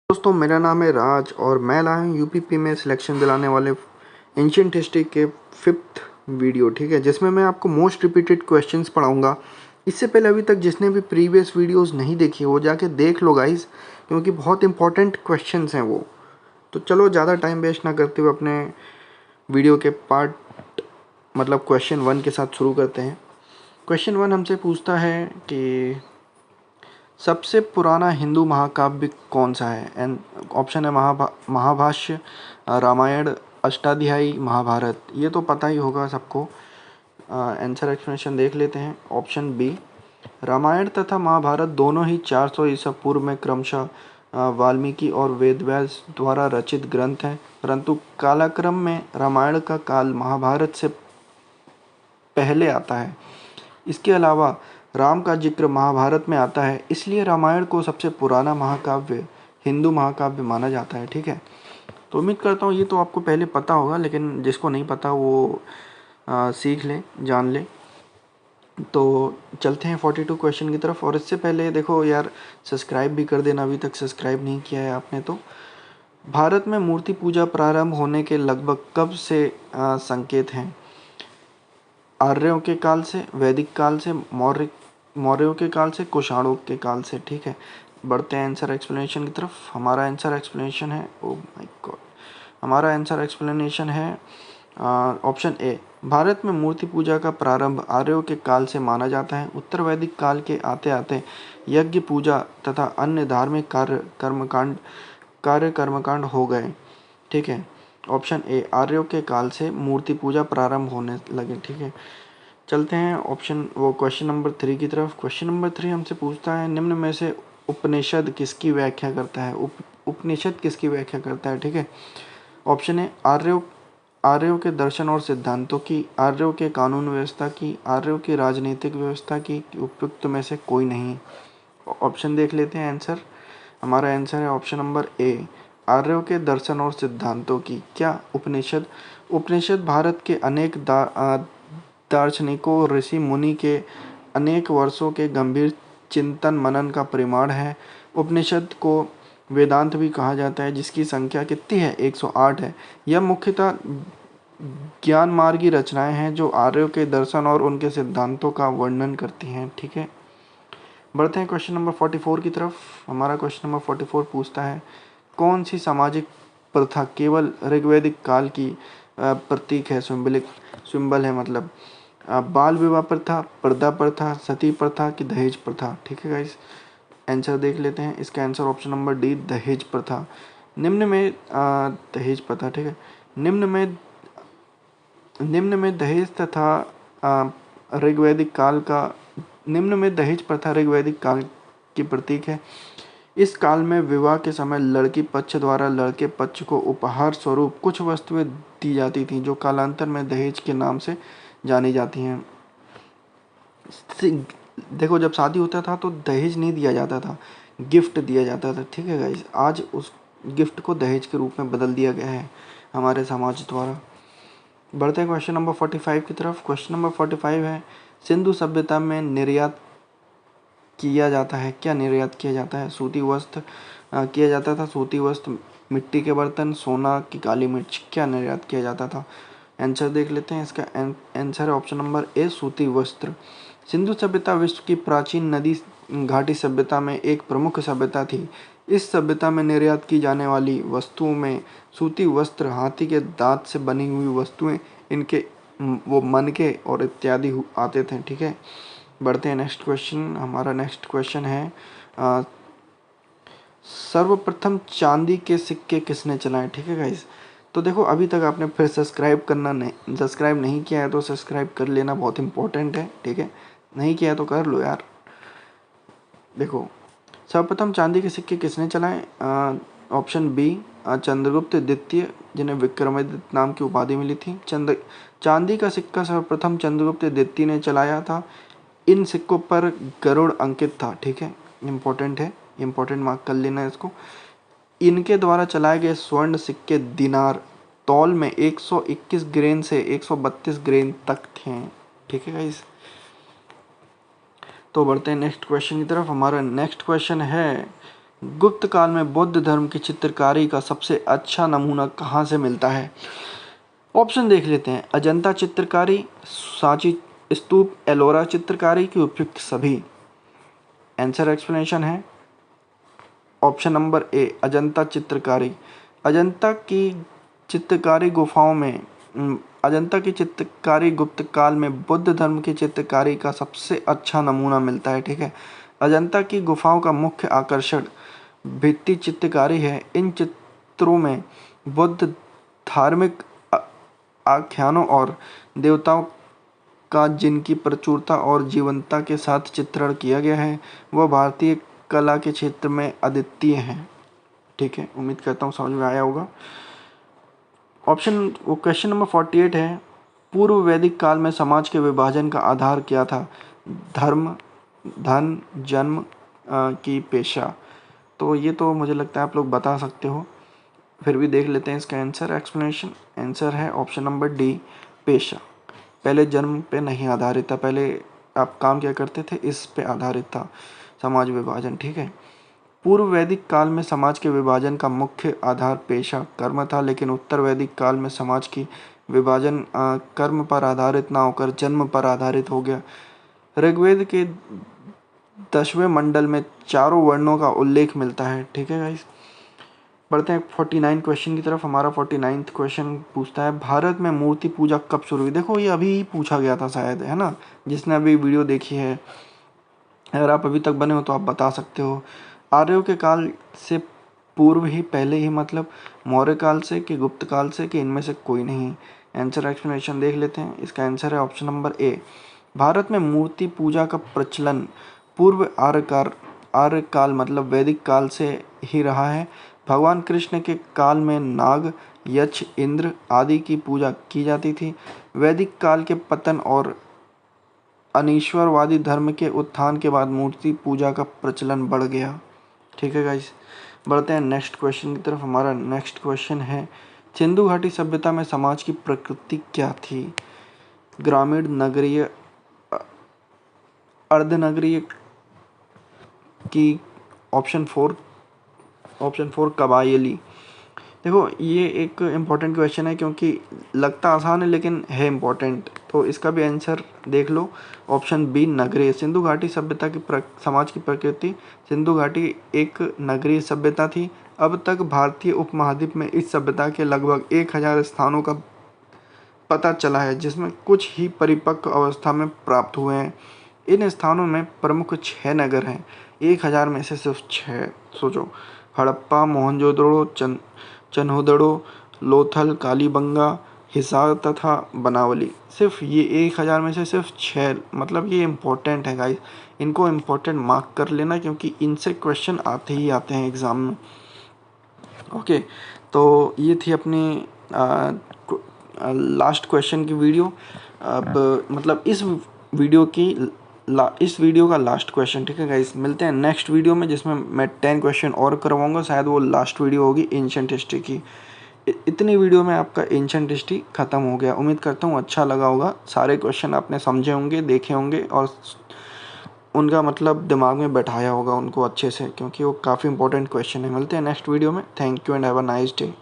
दोस्तों, मेरा नाम है राज और मैं लाया हूँ यूपीपी में सिलेक्शन दिलाने वाले एंशियंट हिस्ट्री के 5th वीडियो, ठीक है, जिसमें मैं आपको मोस्ट रिपीटेड क्वेश्चंस पढ़ाऊंगा। इससे पहले अभी तक जिसने भी प्रीवियस वीडियोस नहीं देखी वो जाके देख लो गाइस, क्योंकि बहुत इंपॉर्टेंट क्वेश्चंस हैं वो। तो चलो ज़्यादा टाइम वेस्ट ना करते हुए अपने वीडियो के क्वेश्चन 1 के साथ शुरू करते हैं। क्वेश्चन 1 हमसे पूछता है कि सबसे पुराना हिंदू महाकाव्य कौन सा है? एंड ऑप्शन है महाभाष्य, रामायण, अष्टाध्यायी, महाभारत। ये तो पता ही होगा सबको। आंसर एक्सप्लेनेशन देख लेते हैं। ऑप्शन बी, रामायण तथा महाभारत दोनों ही 400 ईसा पूर्व में क्रमशः वाल्मीकि और वेदव्यास द्वारा रचित ग्रंथ हैं, परंतु कालक्रम में रामायण का काल महाभारत से पहले आता है। इसके अलावा राम का जिक्र महाभारत में आता है, इसलिए रामायण को सबसे पुराना महाकाव्य, हिंदू महाकाव्य माना जाता है। ठीक है, तो उम्मीद करता हूँ ये तो आपको पहले पता होगा, लेकिन जिसको नहीं पता वो सीख ले, जान ले। तो चलते हैं 42 क्वेश्चन की तरफ। और इससे पहले देखो यार, सब्सक्राइब भी कर देना, अभी तक सब्सक्राइब नहीं किया है आपने तो। भारत में मूर्ति पूजा प्रारंभ होने के लगभग कब से संकेत हैं? आर्यों के काल से, वैदिक काल से, मौर्यों के काल से, कुषाणों के काल से। ठीक है, बढ़ते हैं आंसर एक्सप्लेनेशन की तरफ। हमारा आंसर एक्सप्लेनेशन है, ओ माय गॉड, हमारा आंसर एक्सप्लेनेशन है ऑप्शन ए। भारत में मूर्ति पूजा का प्रारंभ आर्यों के काल से माना जाता है। उत्तर वैदिक काल के आते आते यज्ञ पूजा तथा अन्य धार्मिक कर्मकांड हो गए। ठीक है, ऑप्शन ए, आर्यों के काल से मूर्ति पूजा प्रारंभ होने लगे। ठीक है, चलते हैं क्वेश्चन नंबर 3 की तरफ। क्वेश्चन नंबर 3 हमसे पूछता है, निम्न में से उपनिषद किसकी व्याख्या करता है? उपनिषद किसकी व्याख्या करता है? ठीक है, ऑप्शन ए, आर्यों के दर्शन और सिद्धांतों की, आर्यों के कानून व्यवस्था की, आर्यों की राजनीतिक व्यवस्था की, उपयुक्त में से कोई नहीं। ऑप्शन देख लेते हैं आंसर। हमारा आंसर है ऑप्शन नंबर ए, आर्यों के दर्शन और सिद्धांतों की। क्या उपनिषद भारत के अनेक दार्शनिकों, ऋषि मुनि के अनेक वर्षों के गंभीर चिंतन मनन का परिमाण है। उपनिषद को वेदांत भी कहा जाता है, जिसकी संख्या कितनी है? 108 है। यह मुख्यतः ज्ञान मार्गी रचनाएं हैं जो आर्यों के दर्शन और उनके सिद्धांतों का वर्णन करती हैं। ठीक है, बढ़ते हैं क्वेश्चन नंबर 44 की तरफ। हमारा क्वेश्चन नंबर 44 पूछता है, कौन सी सामाजिक प्रथा केवल ऋग्वैदिक काल की प्रतीक है, सिंबल है, मतलब बाल विवाह प्रथा, पर्दा प्रथा, सती प्रथा की दहेज प्रथा? ठीक है गाइस, आंसर देख लेते हैं। इसका आंसर ऑप्शन नंबर डी, दहेज प्रथा। निम्न में दहेज प्रथा, ठीक है, निम्न में दहेज तथा ऋग्वैदिक काल का निम्न में दहेज प्रथा ऋग्वैदिक काल की प्रतीक है। इस काल में विवाह के समय लड़की पक्ष द्वारा लड़के पक्ष को उपहार स्वरूप कुछ वस्तुएं दी जाती थीं, जो कालांतर में दहेज के नाम से जानी जाती हैं। देखो, जब शादी होता था तो दहेज नहीं दिया जाता था, गिफ्ट दिया जाता था। ठीक है गाइस, आज उस गिफ्ट को दहेज के रूप में बदल दिया गया है हमारे समाज द्वारा। बढ़ते हैं क्वेश्चन नंबर 45 की तरफ। क्वेश्चन नंबर 45 है, सिंधु सभ्यता में निर्यात किया जाता है, क्या निर्यात किया जाता है? सूती वस्त्र किया जाता था, सूती वस्त्र, मिट्टी के बर्तन, सोना की काली मिर्च। क्या निर्यात किया जाता था? आंसर देख लेते हैं। इसका आंसर है ऑप्शन नंबर ए, सूती वस्त्र। सिंधु सभ्यता विश्व की प्राचीन नदी घाटी सभ्यता में एक प्रमुख सभ्यता थी। इस सभ्यता में निर्यात की जाने वाली वस्तुओं में सूती वस्त्र, हाथी के दांत से बनी हुई वस्तुएं, इनके वो मनके और इत्यादि आते थे। ठीक है, बढ़ते हैं नेक्स्ट क्वेश्चन। हमारा नेक्स्ट क्वेश्चन है, सर्वप्रथम चांदी के सिक्के किसने चलाए? ठीक है गाइस, तो देखो, अभी तक आपने फिर सब्सक्राइब नहीं किया है तो सब्सक्राइब कर लेना, बहुत इंपॉर्टेंट है। ठीक है, नहीं किया तो कर लो यार। देखो, सर्वप्रथम चांदी के सिक्के किसने चलाए? ऑप्शन बी, चंद्रगुप्त द्वितीय, जिन्हें विक्रमादित्य नाम की उपाधि मिली थी। चांदी का सिक्का सर्वप्रथम चंद्रगुप्त द्वितीय ने चलाया था। इन सिक्कों पर गरुड़ अंकित था। ठीक है, इंपॉर्टेंट है, इंपॉर्टेंट मार्क कर लेना है इसको। इनके द्वारा चलाए गए स्वर्ण सिक्के दिनार तौल में 121 ग्रेन से 132 ग्रेन तक थे। ठीक है गाइस, तो बढ़ते हैं नेक्स्ट क्वेश्चन की तरफ। हमारा नेक्स्ट क्वेश्चन है गुप्त काल में बौद्ध धर्म की चित्रकारी का सबसे अच्छा नमूना कहाँ से मिलता है? ऑप्शन देख लेते हैं। अजंता चित्रकारी, सांची स्तूप, एलोरा चित्रकारी की उपयुक्त सभी। आंसर एक्सप्लेनेशन है ऑप्शन नंबर ए, अजंता चित्रकारी। अजंता की चित्रकारी गुफाओं में अजंता की चित्रकारी गुप्त काल में बुद्ध धर्म की चित्रकारी का सबसे अच्छा नमूना मिलता है। ठीक है, अजंता की गुफाओं का मुख्य आकर्षण भित्ति चित्रकारी है। इन चित्रों में बुद्ध धार्मिक आख्यानों और देवताओं का जिनकी प्रचुरता और जीवंतता के साथ चित्रण किया गया है वह भारतीय कला के क्षेत्र में अद्वितीय हैं। ठीक है, उम्मीद करता हूँ समझ में आया होगा। क्वेश्चन नंबर 48 है, पूर्व वैदिक काल में समाज के विभाजन का आधार क्या था? धर्म, धन, जन्म की पेशा। तो ये तो मुझे लगता है आप लोग बता सकते हो, फिर भी देख लेते हैं इसका आंसर एक्सप्लेनेशन। आंसर है ऑप्शन नंबर डी, पेशा। पहले जन्म पे नहीं आधारित था, पहले आप काम क्या करते थे इस पे आधारित था समाज विभाजन। ठीक है, पूर्व वैदिक काल में समाज के विभाजन का मुख्य आधार पेशा कर्म था, लेकिन उत्तर वैदिक काल में समाज की विभाजन कर्म पर आधारित ना होकर जन्म पर आधारित हो गया। ऋग्वेद के 10वें मंडल में चारों वर्णों का उल्लेख मिलता है। ठीक है गाइस, बढ़ते हैं 49 क्वेश्चन की तरफ। हमारा 49th क्वेश्चन पूछता है, भारत में मूर्ति पूजा कब शुरू हुई? देखो ये अभी ही पूछा गया था शायद, है ना, जिसने अभी वीडियो देखी है। अगर आप अभी तक बने हो तो आप बता सकते हो। आर्यों के काल से पूर्व ही, पहले ही, मतलब मौर्य काल से कि गुप्त काल से कि इनमें से कोई नहीं? आंसर एक्सप्लेनेशन देख लेते हैं। इसका आंसर है ऑप्शन नंबर ए, भारत में मूर्ति पूजा का प्रचलन पूर्व आर्य काल मतलब वैदिक काल से ही रहा है। भगवान कृष्ण के काल में नाग, यक्ष, इंद्र आदि की पूजा की जाती थी। वैदिक काल के पतन और अनीश्वरवादी धर्म के उत्थान के बाद मूर्ति पूजा का प्रचलन बढ़ गया। ठीक है गाइस, बढ़ते हैं नेक्स्ट क्वेश्चन की तरफ। हमारा नेक्स्ट क्वेश्चन है, सिंधु घाटी सभ्यता में समाज की प्रकृति क्या थी? ग्रामीण, नगरीय, अर्धनगरीय की? ऑप्शन फोर कबायली। देखो ये एक इम्पॉर्टेंट क्वेश्चन है क्योंकि लगता आसान है लेकिन है इम्पॉर्टेंट, तो इसका भी आंसर देख लो। ऑप्शन बी, नगरीय। सिंधु घाटी सभ्यता की समाज की प्रकृति, सिंधु घाटी एक नगरीय सभ्यता थी। अब तक भारतीय उपमहाद्वीप में इस सभ्यता के लगभग 1000 स्थानों का पता चला है, जिसमें कुछ ही परिपक्व अवस्था में प्राप्त हुए हैं। इन स्थानों में प्रमुख 6 नगर हैं। 1000 में से सिर्फ 6, सोचो। हड़प्पा, मोहनजोदड़ो, चन्होदड़ो, लोथल, कालीबंगा, हिसार तथा बनावली। सिर्फ ये 1000 में से सिर्फ 6, मतलब ये इम्पोर्टेंट है गाइस, इनको इम्पोर्टेंट मार्क कर लेना क्योंकि इनसे क्वेश्चन आते ही आते हैं एग्ज़ाम में। ओके, तो ये थी अपनी लास्ट क्वेश्चन की वीडियो। अब मतलब इस वीडियो का लास्ट क्वेश्चन। ठीक है गाइस, मिलते हैं नेक्स्ट वीडियो में जिसमें मैं 10 क्वेश्चन और करवाऊंगा। शायद वो लास्ट वीडियो होगी एंशिएंट हिस्ट्री की। इतनी वीडियो में आपका एंशिएंट हिस्ट्री ख़त्म हो गया। उम्मीद करता हूँ अच्छा लगा होगा, सारे क्वेश्चन आपने समझे होंगे, देखे होंगे और उनका मतलब दिमाग में बैठाया होगा उनको अच्छे से, क्योंकि वो काफ़ी इंपॉर्टेंट क्वेश्चन है। मिलते हैं नेक्स्ट वीडियो में। Thank you and have a nice day.